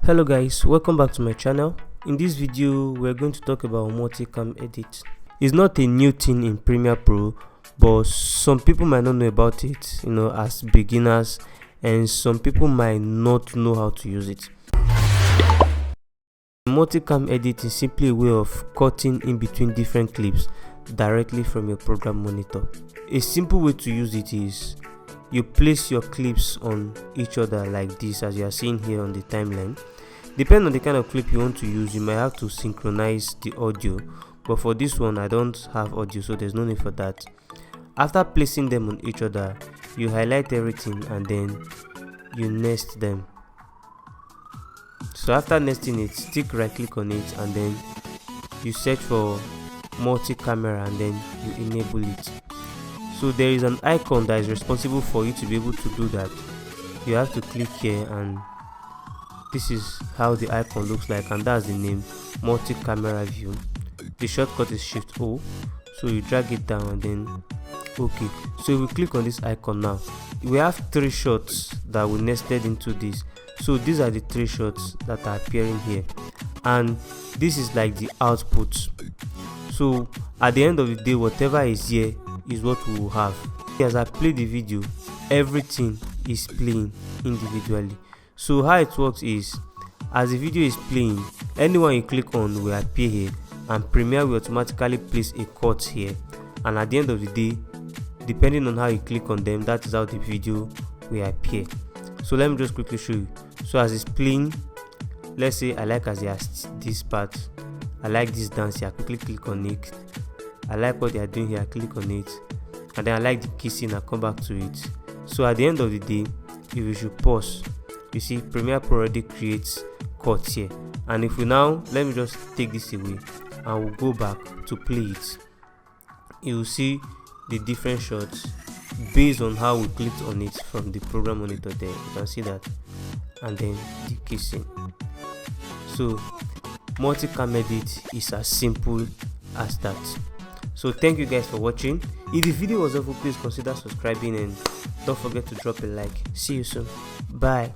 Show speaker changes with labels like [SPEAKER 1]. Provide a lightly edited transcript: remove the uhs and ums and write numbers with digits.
[SPEAKER 1] Hello guys, welcome back to my channel. In this video we're going to talk about multicam edit. It's not a new thing in Premiere Pro, but some people might not know about it, as beginners, and some people might not know how to use it. Multicam edit is simply a way of cutting in between different clips directly from your program monitor. A simple way to use it is you place your clips on each other like this, as you are seeing here on the timeline. Depending on the kind of clip you want to use, you might have to synchronize the audio, but for this one I don't have audio, so there's no need for that. After placing them on each other, you highlight everything and then you nest them. So after nesting it, stick right click on it and then you search for multi-camera and then you enable it. So there is an icon that is responsible for you to be able to do that. You have to click here and this is how the icon looks like, and that's the name, multi-camera view. The shortcut is Shift O, so you drag it down and then okay. So we click on this icon now. We have three shots that we nested into this. So these are the three shots that are appearing here, and this is like the output. So at the end of the day, whatever is here is what we will have. As I play the video, everything is playing individually. So how it works is, as the video is playing, anyone you click on will appear here, and Premiere will automatically place a cut here, and at the end of the day, depending on how you click on them, that is how the video will appear. So let me just quickly show you. So as it's playing, let's say I like as this part, I like this dance here, I quickly click on it. I like what they are doing here, I click on it, and then I like the kissing, I come back to it. So at the end of the day, if you should pause, you see Premiere Pro already creates cuts here, and if we now, let me just take this away and we'll go back to play it, you will see the different shots based on how we clicked on it from the program monitor there. You can see that, and then the kissing. So multicam edit is as simple as that. So thank you guys for watching. If the video was helpful, please consider subscribing and don't forget to drop a like. See you soon. Bye.